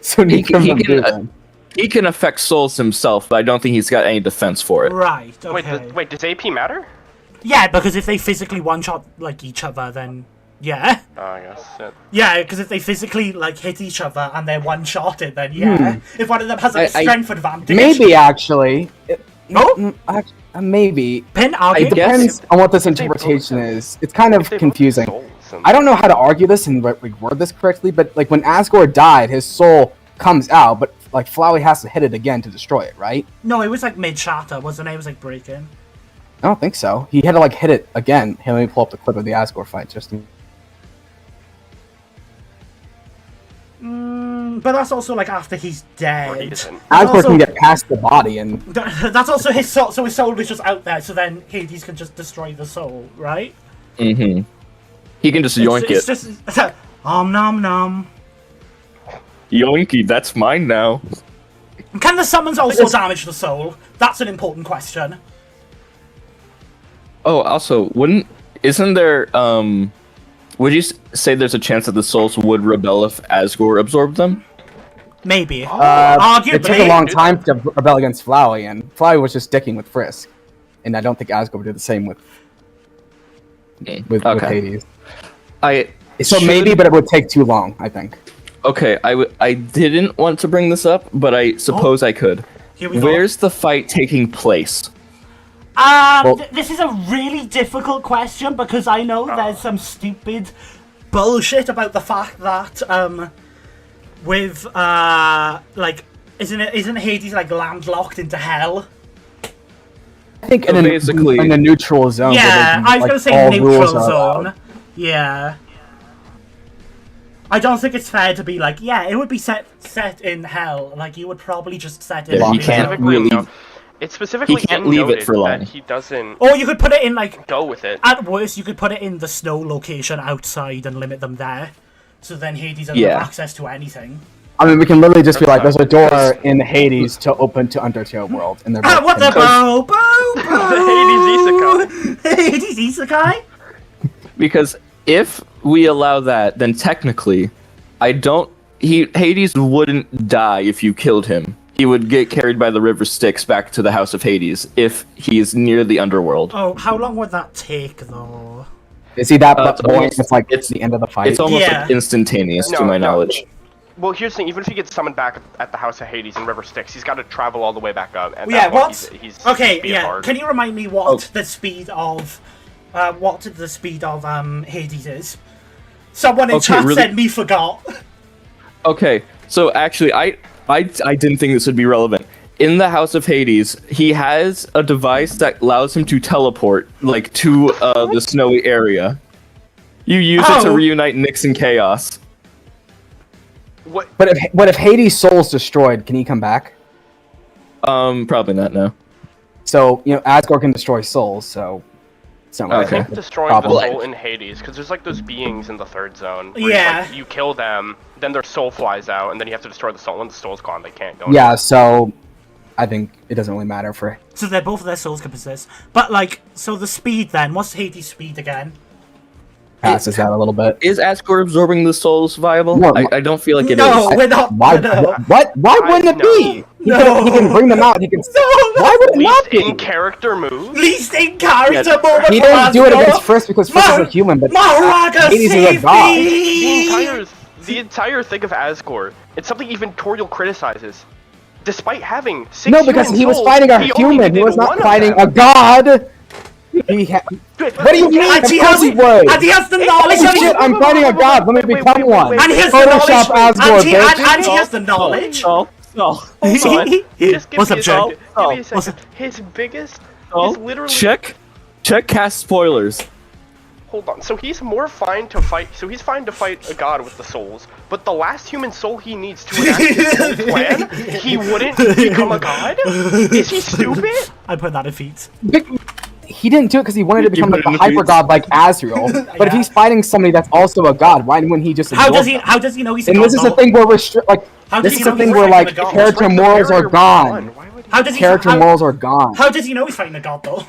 So neither of them do. then. He can affect souls himself, but I don't think he's got any defense for it. Right. Wait, Okay. wait. Does AP matter? Yeah, because if they physically one-shot like each other, then yeah. Oh, I guess. Yeah, because if they physically like hit each other and they're one-shotted, then yeah. If one of them has like, a I- strength advantage, Maybe actually. Oh, Maybe. pin It argument. depends on what this interpretation is. It's kind of They both confusing. souls and- I don't know how to argue this and word this correctly, but like when Asgore died, his soul comes out, but like Flowey has to hit it again to destroy it, right? No, it was like mid-shatter, wasn't it? It was like breaking. I don't think so. He had to like hit it again. Here, let me pull up the clip of the Asgore fight just to... But that's also like after he's Or he dead. isn't. That's Asgore also- can get past the body and That's also his soul, so his soul was just out there, so then Hades can just destroy the soul, right? Mm-hmm. He can just yoink It's it. just nom nom. Yoinky, that's mine now. Can the summons also damage the soul? That's an important question. Oh, also, isn't there, would you say there's a chance that the souls would rebel if Asgore absorbed them? Maybe. it Arguably. took a long time to rebel against Flowey, and Flowey was just sticking with Frisk. And I don't think Asgore would do the same with Okay. Hades. So should- maybe, but it would take too long, I think. Okay, I didn't want to bring this up, but I suppose I could. Here we go. Where's the fight taking place? Well- This is a really difficult question because I know there's some stupid bullshit about the fact that with like isn't Hades like landlocked into hell? I think So in basically- a neutral zone. where Yeah, there's, I was like, gonna say all neutral rules are allowed. zone. Yeah. I don't think it's fair to be like, yeah, it would be set in hell. Like you would probably just set it. Yeah, in he can't hell. really- No. It's specifically He can't leave it noted for long. that he doesn't Or you could put it in like go with it. at worst you could put it in the snow location outside and limit them there. So then Hades doesn't Yeah. have access to anything. I mean, we can literally just be like, That's there's a door in Hades to open to Undertale world, and they're Ah, both what the connected. boo boo The boo! Hades Isekai? Because if we allow that, then technically, Hades wouldn't die if you killed him, he would get carried by the river Styx back to the House of Hades if he's near the underworld. Oh, how long would that take, though? Is he that it's boy? almost- It's like it's- the end of the fight. It's almost Yeah. like instantaneous, to my knowledge. Well, here's the thing. Even if he gets summoned back at the House of Hades in River Styx, he's got to travel all the way back up. And Yeah, what? He's Okay, being yeah. hard. Can you remind me Oh. what the speed of Hades is? Someone in chat really- said me forgot. Okay, so actually, I didn't think this would be relevant. In the House of Hades, he has a device that allows him to teleport, like, to the snowy area. You use it to Oh. reunite Nyx and Chaos. What? But if Hades' soul's destroyed, can he come back? Probably not, no. So Asgore can destroy souls. So it's not Okay. like Destroying Probably. the soul in Hades, because there's like those beings in the third zone. Where Yeah. you kill them, then their soul flies out, and then you have to destroy the soul. When the soul's gone, they can't go. Yeah. So I think it doesn't really matter for. So they're both of their souls can persist. But like, so the speed then, what's Hades' speed again? Passes that a little bit. Is Asgore absorbing the souls viable? No, I don't feel like it is. No, we're not. Why? No. What? Why wouldn't it be? No. He can bring them out. He can. Why would it not Least be? in character move. Least in character Yeah. moment. He for didn't do it Asgore. against Frisk because Frisk is a human, but Maharaga, Hades is a save god. me! The entire thing of Asgore, it's something even Toriel criticizes. Despite having 6 No, because human he was souls, fighting a he only human. He did was not one of fighting them. a god. What do you mean? And Of he course has, he would. and he has the knowledge. Oh and he- shit! I'm fighting a god. Let me Wait, become wait, wait, one. wait. And he has the Photoshop knowledge. Asgore, And he, bitch. and he has the knowledge. Stall. Just give What's me up, a Jake? second. Give me a What's second. His biggest Oh, is literally. check cast spoilers. Hold on. So he's more fine to fight. So he's fine to fight a god with the souls, but the last human soul he needs to enact his whole plan, he wouldn't become a god. Is he stupid? I put that in feet. He didn't do it because he wanted to become put like it in a the hyper feeds? god like Azrael. But if Yeah. he's fighting somebody that's also a god, why wouldn't he just? How ignore does he? them? How does he know he's a And god? this is the though? thing where How this does is he the know thing he's where fighting like a god? character Break the morals are barrier gone. one. Why would he? How does he? Character how, morals are gone. How does he know he's fighting a god though?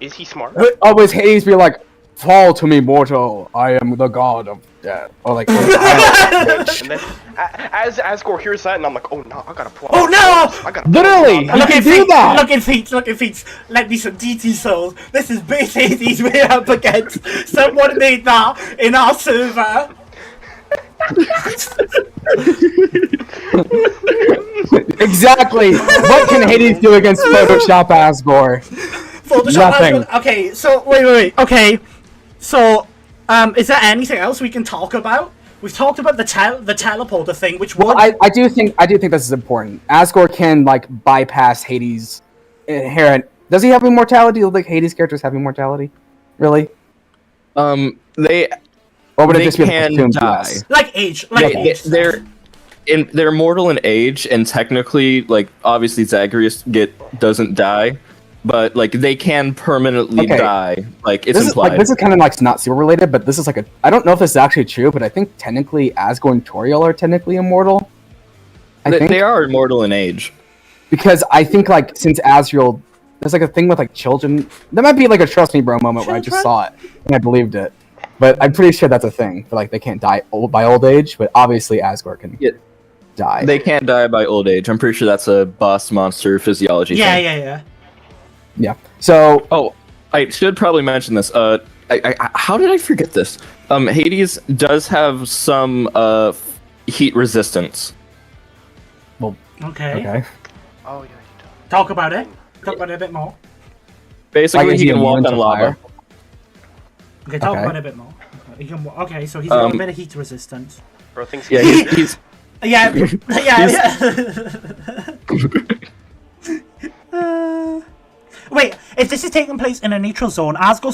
Is he smart? Always Hades be like, "Fall to me, mortal. I am the god of death." Or like, bitch. And then, as Asgore hears that, and I'm like, oh no, I gotta plot. Oh no! I gotta Literally, plot. he can do that. Look at feet, look at feet. Let me some DT souls. This is base Hades we're up against. Someone made that in our server. Exactly. What can Hades do against Photoshop Asgore? Photoshop Nothing. Asgore. Okay, so wait. Okay, so is there anything else we can talk about? We've talked about the teleporter thing, which Well, would I do think this is important. Asgore can like bypass Hades' inherent. Does he have immortality? Like Hades characters have immortality? Really? They Or would it They just be can assumed die. yes? like age, like age. they're mortal in age, and technically, like, obviously Zagreus doesn't die, but like they can permanently Okay. die. Like it's This is implied. like this is kind of like not super related, but this is like a. I don't know if this is actually true, but I think technically Asgore and Toriel are technically immortal. I think They are immortal in age. because I think like since Azrael, there's like a thing with like children. There might be like a trust me bro moment where I just Children? saw it and I believed it, but I'm pretty sure that's a thing. But like they can't die by old age, but obviously Asgore can Yeah. die. They can't die by old age. I'm pretty sure that's a boss monster physiology Yeah, thing. yeah. Yeah. So Oh, I should probably mention this. How did I forget this? Hades does have some heat resistance. Okay. okay. Oh yeah. Talk about it. Talk about it a bit more. Basically, Like, is he he can walk immune on to lava. fire? Okay, talk Okay. about it a bit more. Okay, so he's got a Um, bit of heat resistance. Bro thinks Yeah, he's Yeah, Wait, if this is taking place in a neutral zone, Asgore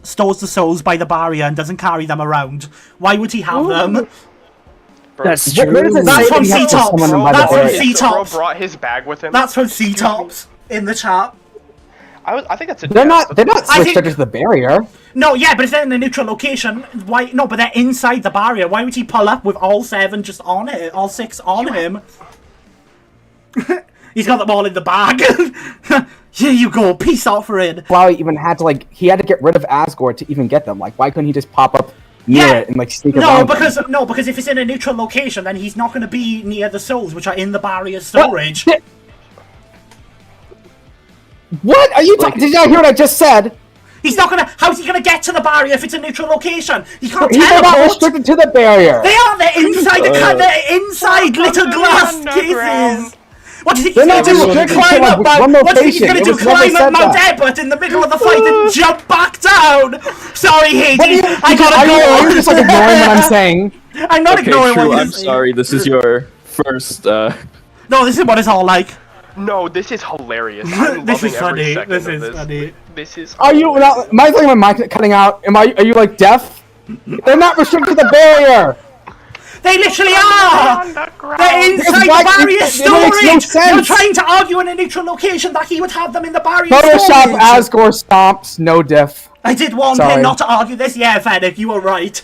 stores the souls by the barrier and doesn't carry them around. Why would he have them? Bro, That's Where does it That's say from that he has to C-Top. summon them by the That's from barrier? C-Top. Bro brought his bag with him. That's from C-Tops in the chat. I think that's a. They're yes, not. They're not I think- restricted to the barrier. No, yeah, but if they're in a neutral location, why? No, but they're inside the barrier. Why would he pull up with all 7 just on it, all 6 on him? He's got them all in the bag. Here you go. Peace offering. Wow, he even had to like. He had to get rid of Asgore to even get them. Like, why couldn't he just pop up near it and like sneak No, around. because if it's in a neutral location, then he's not going to be near the souls, which are in the barrier storage. What are you? Did you not hear what I just said? He's not gonna. How's he gonna get to the barrier if it's a neutral location? He can't He's not teleport. restricted to the barrier. They are. They're inside they're inside little glass cases. What do you think They're he's not gonna do? restricted to, Climb like, up Mount? one What do you think he's location. gonna It do? was never Climb said up Mount that. Ebert in the middle of the fight and jump back down? Sorry, Hades. What are you, I gotta go. are you just like ignoring what I'm saying? I'm not Okay, ignoring true. what I'm you're saying. sorry. This is your first. No, this is what it's all like. No, this is hilarious. I'm This loving is every funny. second This of is this. funny. This is. Are you? hilarious. Am I thinking my mic cutting out? Are you like deaf? They're not restricted to the barrier. They literally are! They're inside why- the barrier it makes no storage! sense. You're trying to argue in a neutral location that he would have them in the barrier Photoshop storage! Asgore stomps, no diff. I did warn Sorry. him not to argue this. Yeah, Fennec, you were right.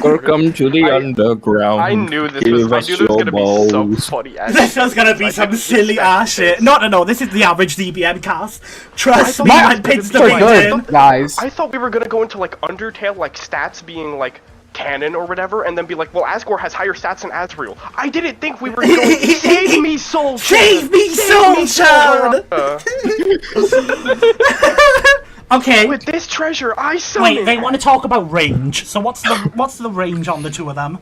Welcome to the underground. I knew this Give was. I us knew this was your gonna be so balls. funny. This was gonna be some silly ass shit. No, this is the average DBM cast. Trust me, My- when Pit's the pretty point good, in. guys. I thought we were gonna go into like Undertale, like stats being like canon or whatever, and then be like, well, Asgore has higher stats than Asriel. I didn't think we were going. Save me, soul. Save me, soul child! Okay. With this treasure, I summon. Wait, they want to talk about range. So what's the range on the two of them?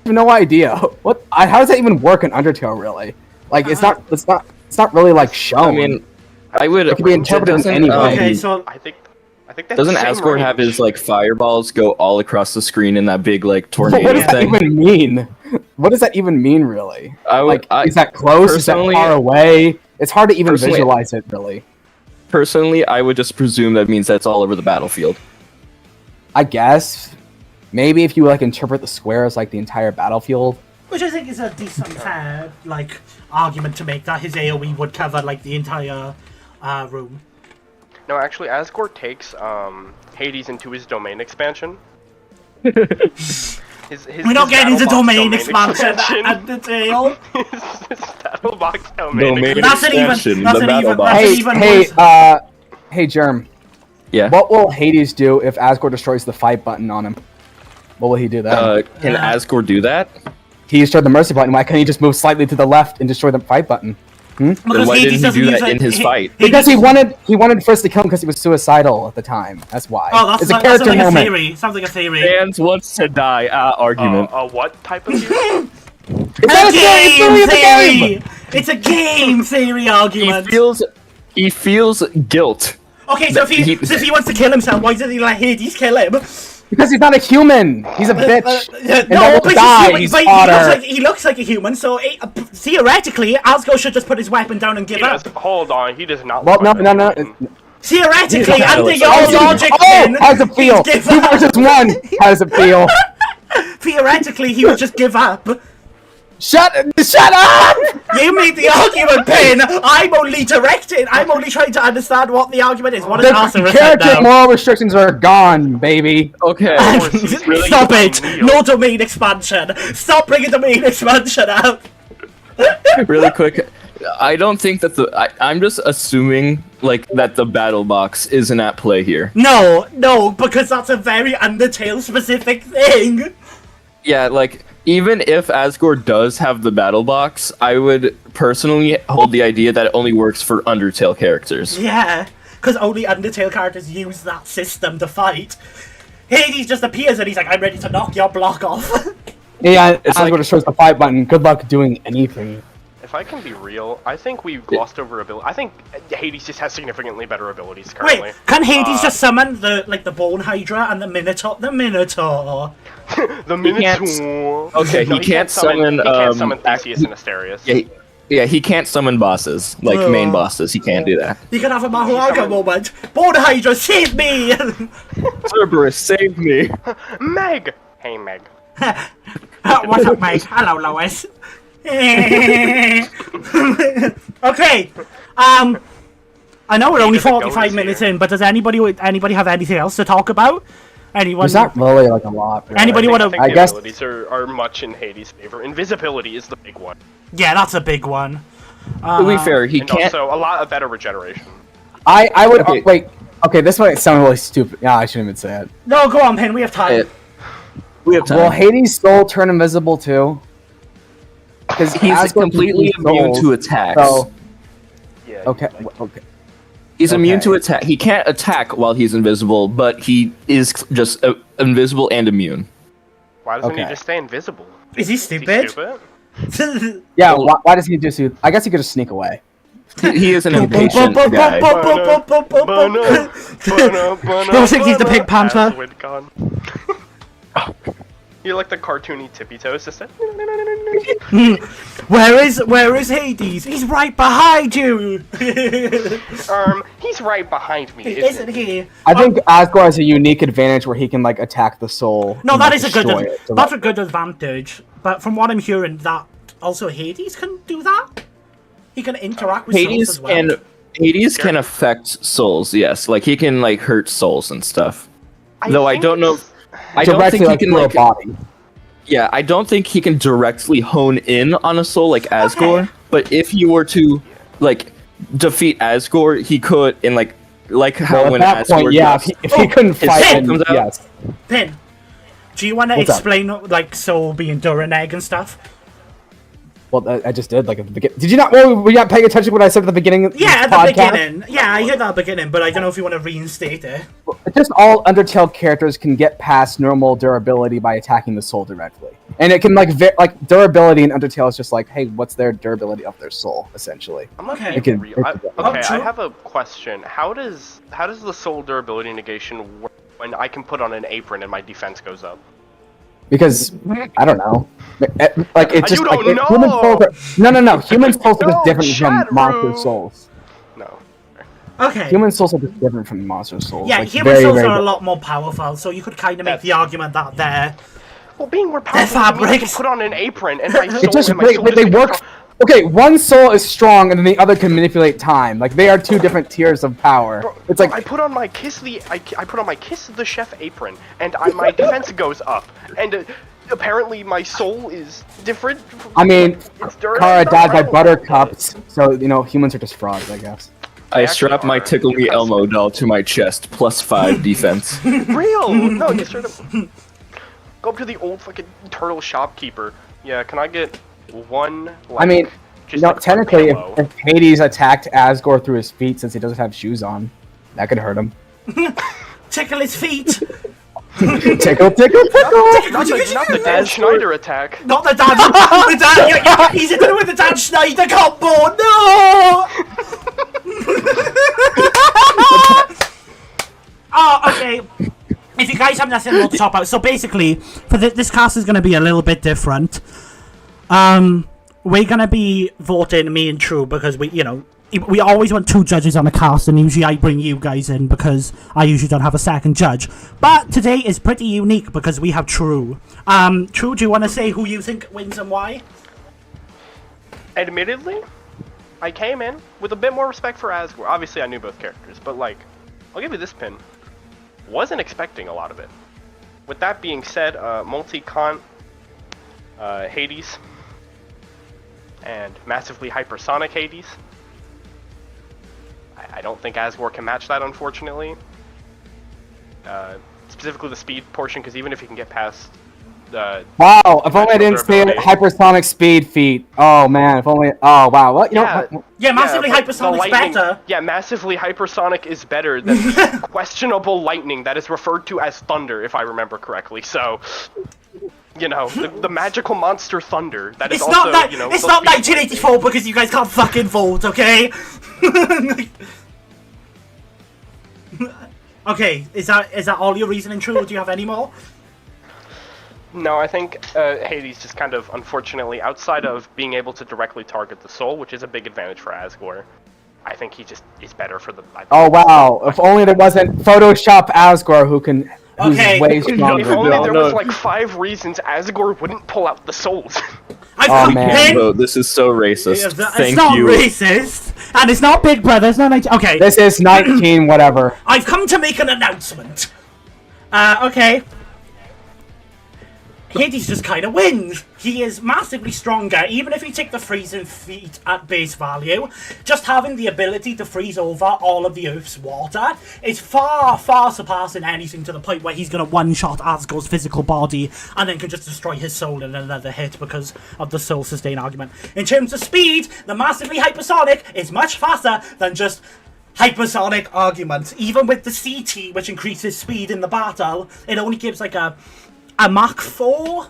I have no idea. What? How does that even work in Undertale? Really? Like, it's not really like shown. I mean, I would. It could be interpreted doesn't, in any way. Okay, so I think that's Doesn't the same Asgore have range. his like fireballs go all across the screen in that big like But tornado what does that thing? even mean? What does that even mean, really? I would. Like, is that close? Is that personally- far away? It's hard to even Personally- visualize it, really. Personally, I would just presume that means that's all over the battlefield. I guess. Maybe if you like interpret the square as like the entire battlefield. which I think is a decent, fair, like, argument to make that his AoE would cover like the entire room. No, actually, Asgore takes Hades into his domain expansion. We're not getting into domain expansion at the tail. His battle box domain Domain expansion. That's an even- expansion, that's the an battle even- box. that's an Hey, even hey, worse. hey, Germ. Yeah. What will Hades do if Asgore destroys the fight button on him? What will he do then? Can Yeah. Asgore do that? He destroyed the mercy button. Why can't he just move slightly to the left and destroy the fight button? Then why didn't he do that in his fight? Because he wanted first to kill him because he was suicidal at the time. That's why. Oh, it's a that character sounds like a moment. theory. Sounds like a theory. Fans wants to die. Argument. What type of theory? It's not a theory, it's literally in the game! It's a game theory argument. He feels guilt. Okay, so if he wants to kill himself, why doesn't he let Hades kill him? Because he's not a human. He's a bitch. And No, that but will he's die. human, He's but fodder. he looks like a human, so theoretically, Asgore should just put his weapon down and give He up. does, hold on, he does not. Well, look no, like no, a no. human. Theoretically, Yeah, under it's your like- logic, Oh, then, how does it feel? he'd give 2 up. versus 1. How does it feel? Theoretically, he would just give up. Shut up! You made the argument, Pin. I'm only directing. I'm only trying to understand what the argument is. What is Arthur The said character now? moral restrictions are gone, baby. Okay. He's really Stop good it! on Neil. No domain expansion. Stop bringing domain expansion out. Really quick. I don't think that I'm just assuming like that the battle box isn't at play here. No, because that's a very Undertale specific thing. Yeah, like even if Asgore does have the battle box, I would personally hold the idea that it only works for Undertale characters. Yeah, because only Undertale characters use that system to fight. Hades just appears and he's like, I'm ready to knock your block off. Yeah, it's like- like destroys the fight button. Good luck doing anything. If I can be real, I think we glossed over ability. I think Hades just has significantly better abilities Wait, currently. can Hades just summon the Bone Hydra and the Minotaur? The Minotaur. The can't- Minotaur. Okay, he can't summon, He can't summon act- Theseus and Asterius. Yeah, he can't summon bosses, like main bosses. He can't do that. You can have a Mahuaga moment. Bone Hydra, save me! Cerberus, save me! Meg. Hey, Meg. What's up, mate? Hello, Lois. Okay. I know we're only Peter the Goat 45 is minutes here. in, but does anybody have anything else to talk about? Anyone? There's not really like a lot. Really. Anybody I wanna- think I the guess- abilities are much in Hades' favor. Invisibility is the big one. Yeah, that's a big one. To be fair, he And can't. also a lot of better regeneration. I would Okay. wait. Okay, this might sound really stupid. Yeah, I shouldn't even say it. No, go on, Pin. We have time. We have time. Will Hades' soul turn invisible too? Because He's completely immune to attacks. So, Yeah. okay. He's immune to Okay. attack. He can't attack while he's invisible, but he is just invisible and immune. Why doesn't he Okay. just stay invisible? Is he Is he stupid? stupid? Yeah, Well- why does he just do? I guess he could just sneak away. He is an impatient guy. Bro thinks he's the Pink Panther. Aswid gone. You're like the cartoony tippy toes, just like, Where is Hades? He's right behind you. he's right behind me, Isn't he? I think Asgore has a unique advantage where he can like attack the soul. No, and, that like, is a good. destroy it. So That's a good advantage. But from what I'm hearing, that also Hades can do that. He can interact with souls as well. Hades can affect souls. Yes, like he can like hurt souls and stuff. Though I think don't know. it's- I don't directly think he can through a like. body. Yeah, I don't think he can directly hone in on a soul like Asgore. Okay. But if you were to like defeat Asgore, he could. And like how Well, at when that Asgore point, yeah, drops- if he couldn't his fight, soul then comes out. yes. Pin, do you want to What's up? explain like soul being during egg and stuff? Well, I just did like at the beginning. Did you not? Well, were you not paying attention to what I said at the beginning? Of Yeah, at this the podcast? beginning. Yeah, I heard that at the beginning, but I don't know if you want to reinstate it. Just all Undertale characters can get past normal durability by attacking the soul directly, and it can like durability in Undertale is just like, hey, what's their durability of their soul essentially? I'm not Okay. being It can- real. it I, can- okay, true. I have a question. How does the soul durability negation work when I can put on an apron and my defense goes up? Because I don't know, like it's just You like don't know! human souls are, no. Human souls are No, just different chat from monster room! souls. No. Okay. Human souls are just different from monster souls. Yeah, like, human very, souls very are a different. lot more powerful, so you could kind of make That's- the argument that they're. Well, being more powerful doesn't mean I can fabrics. put on an apron and my soul It just and my they, soul they just becomes work. strong. Okay, one soul is strong, and then the other can manipulate time. Like they are two different tiers of power. Bro, It's like I put on my I put on my Kiss the Chef apron and my defense goes up and apparently my soul is different. I mean, It's dirty, Kara it's not died by relevant. buttercups, so you know humans are just frauds, I guess. I actually strap my are, Tickle Me because- Elmo doll to my chest, +5 defense. Real? No, you straight up go up to the old fucking turtle shopkeeper. Yeah, can I get one? Like, I mean, you just know, like, a technically, pillow? if Hades attacked Asgore through his feet since he doesn't have shoes on, that could hurt him. Tickle his feet! Tickle, tickle, tickle. Not the Dan Schneider attack. Not the dad! The dad! He's doing it with the Dan Schneider combo! No! Oh, okay. If you guys have nothing more to talk about, so basically, for this cast is going to be a little bit different. We're going to be voting me and True because we always want two judges on the cast, and usually I bring you guys in because I usually don't have a second judge. But today is pretty unique because we have True. True, do you want to say who you think wins and why? Admittedly, I came in with a bit more respect for Asgore. Obviously, I knew both characters, but like, I'll give you this pin. Wasn't expecting a lot of it. With that being said, multi-con, Hades, and massively hypersonic Hades. I don't think Asgore can match that, unfortunately. Specifically the speed portion, because even if he can get past the Wow, if only I didn't say durability. hypersonic speed feat. Oh man, if only. Oh wow, what? You Yeah. know, Yeah, massively but the hypersonic's lightning- better. Yeah, massively hypersonic is better than the questionable lightning that is referred to as thunder, if I remember correctly. So, you know, the magical monster thunder. That is It's also, not that. you know, It's the not speed 1984 because you guys can't fucking vote, okay? Okay, is that all your reasoning, True, or do you have any more? No, I think Hades just kind of, unfortunately, outside of being able to directly target the soul, which is a big advantage for Asgore, I think he just is better for the. oh wow, if only there wasn't Photoshop Asgore who's Okay. way If stronger. only there no. was like 5 reasons Asgore wouldn't pull out the souls. I've Oh, come man. in. Vote. This is so racist. It's Thank not you. racist, and it's not Big Brother. It's not 19. Okay, This is 19, whatever. I've come to make an announcement. Okay. Hades just kind of wins. He is massively stronger, even if you take the freezing feat at base value. Just having the ability to freeze over all of the Earth's water is far, far surpassing anything, to the point where he's going to one-shot Asgore's physical body and then can just destroy his soul in another hit because of the soul sustain argument. In terms of speed, the massively hypersonic is much faster than just hypersonic argument. Even with the CT, which increases speed in the battle, it only gives like a Mach 4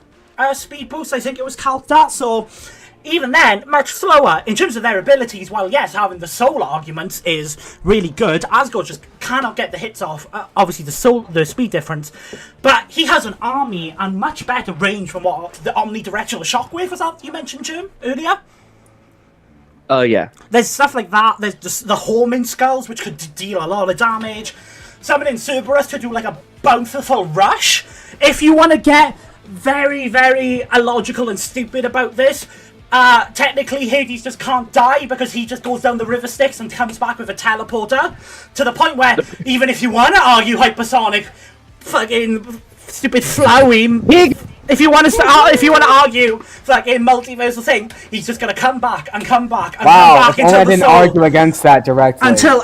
speed boost, I think it was calced at, so even then, much slower. In terms of their abilities, while yes, having the soul argument is really good, Asgore just cannot get the hits off, obviously the speed difference, but he has an army and much better range from what the omnidirectional shockwave was that you mentioned, Jim, earlier? Yeah. There's stuff like that. There's just the homing skulls, which could deal a lot of damage. Summoning Cerberus to do like a bountiful rush. If you want to get very, very illogical and stupid about this, technically Hades just can't die because he just goes down the river Styx and comes back with a teleporter. To the point where, even if you want to argue hypersonic, fucking stupid Flowey, if you want to argue fucking multiversal thing, he's just gonna come back and come back and come back if until I the didn't soul, argue against that directly. until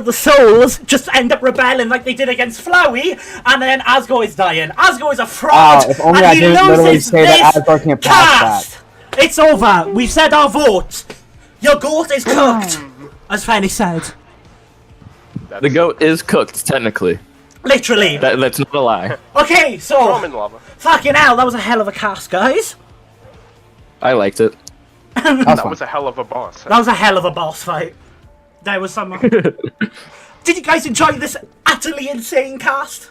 the souls just end up rebelling like they did against Flowey, and then Asgore is dying. Asgore is a fraud. Wow, if only and I he didn't literally loses say that this Asgore can't pass cast. It's over. We've said our vote. Your goat is cooked, as Fanny said. The goat is cooked, technically. Literally. That's not a lie. Okay, so Throw him in lava. fucking hell, that was a hell of a cast, guys. I liked it. That was a hell of a boss. That was a hell of a boss fight. There was some. Did you guys enjoy this utterly insane cast?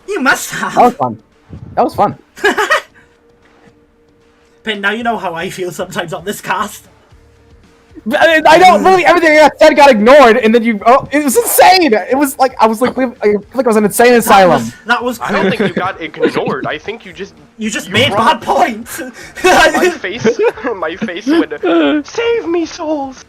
You must have. That was fun. That was fun. Pin, now you know how I feel sometimes on this cast. I don't really. Everything I said got ignored, and then it was insane. It was like I feel like I was in an insane asylum. That was I cool. don't think you got ignored. I think you just made bad points. my face would save me, souls.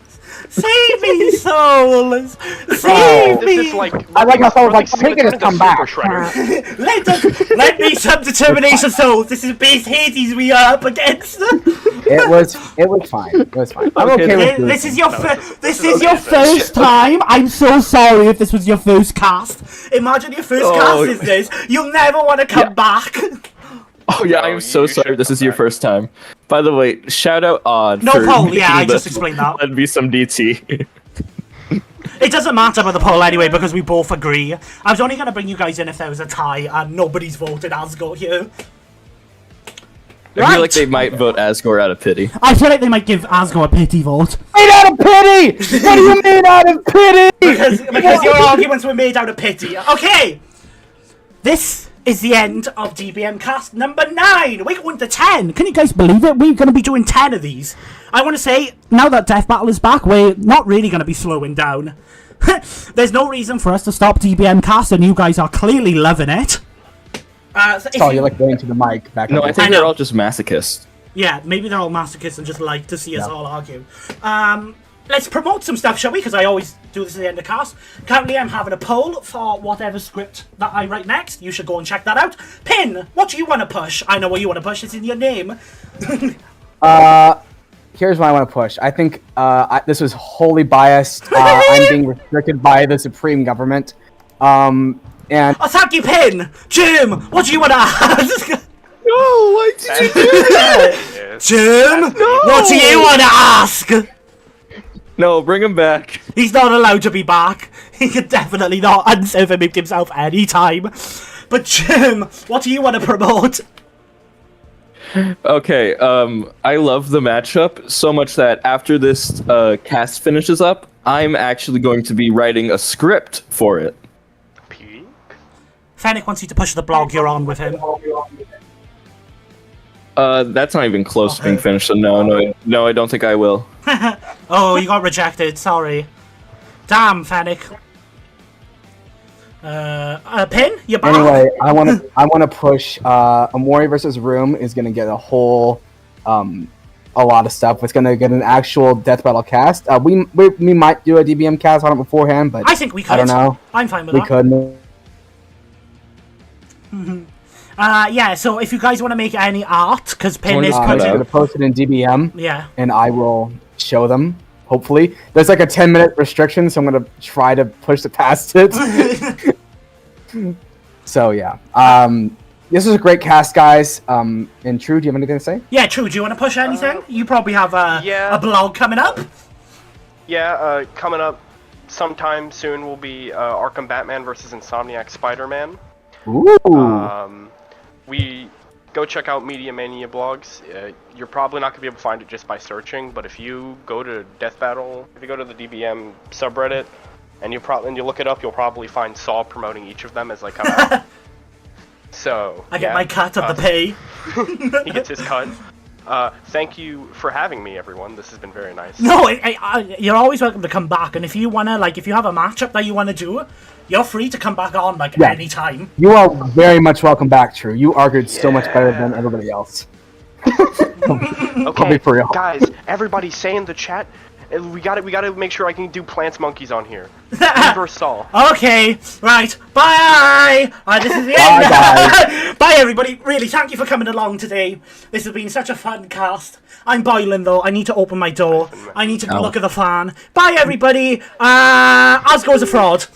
Save me, souls! Wow, Save me! this is like I like how someone was like, Sonic "Make it come back." Shredder. Let me some determination, souls. This is base Hades we are up against. It was fine. It was fine. I'm okay with This is is your amazing. first time. I'm so sorry if this was your first cast. Imagine your first cast is this. You'll never want to come back. Oh yeah, No, I'm so you sorry should this is come your back. first time. By the way, shout out Odd No for poll, making yeah, I the- just explained that. That'd be some DT. It doesn't matter about the poll anyway because we both agree. I was only going to bring you guys in if there was a tie and nobody's voted Asgore here. I feel like they might vote Asgore out of pity. I feel like they might give Asgore a pity vote. Made out of pity. What do you mean out of pity? Because your arguments were made out of pity. Okay! This is the end of DBM cast number 9. We're going to 10. Can you guys believe it? We're going to be doing 10 of these. I want to say, now that Death Battle is back, we're not really going to be slowing down. There's no reason for us to stop DBM cast, and you guys are clearly loving it. So if You're like going to the mic back. No, up. I think I know. they're all just masochists. Yeah, maybe they're all masochists and just like to see us all argue. Let's promote some stuff, shall we? Because I always do this at the end of cast. Currently, I'm having a poll for whatever script that I write next. You should go and check that out. Pin, what do you want to push? I know what you want to push. It's in your name. Here's what I want to push. I think this was wholly biased. I'm being restricted by the supreme government. And Oh, thank you, Pin. Jim, what do you want to ask? No, why did you do Yes. Jim, what do you want to ask? No, bring him back. He's not allowed to be back. He can definitely not unself-admit himself anytime. But Jim, what do you want to promote? Okay, I love the matchup so much that after this cast finishes up, I'm actually going to be writing a script for it. Peek. Fennec wants you to push the blog you're on with him. That's not even close to being finished, so no, I don't think I will. Oh, you got rejected. Sorry. Damn, Fennec. Pin, you're back. anyway, I want to push. Amori versus Room is gonna get a whole, a lot of stuff. It's gonna get an actual death battle cast. We might do a DBM cast on it beforehand, but I think we could. I don't know. I'm fine with We that. could. Yeah, so if you guys want to make any art, because Pin is Someone I'm just putting... going to post it in DBM, Yeah. and I will show them. Hopefully, there's like a 10-minute restriction, so I'm going to try to push it past it. So yeah, this was a great cast, guys. And True, do you have anything to say? Yeah, True, do you want to push anything? You probably have yeah. a blog coming up. Yeah, coming up sometime soon will be Arkham Batman versus Insomniac Spider-Man. Ooh. We go check out Media Mania blogs. You're probably not gonna be able to find it just by searching, but if you go to Death Battle, if you go to the DBM subreddit, and you look it up, you'll probably find Saw promoting each of them as they come out. So I get my cut of the pay. He gets his cut. Thank you for having me, everyone. This has been very nice. No, you're always welcome to come back, and if you wanna, like, if you have a matchup that you wanna do, you're free to come back on, like, any time. You are very much welcome back, True. You argued so much better than everybody else. Okay, for real. guys, everybody say in the chat. We gotta make sure I can do Plants Monkeys on here. Reverse Saw. Okay, right, bye! This is the Bye, end. guys. Bye, everybody. Really, thank you for coming along today. This has been such a fun cast. I'm boiling, though. I need to open my door. I need to go look at the fan. Bye, everybody. Asgores a fraud.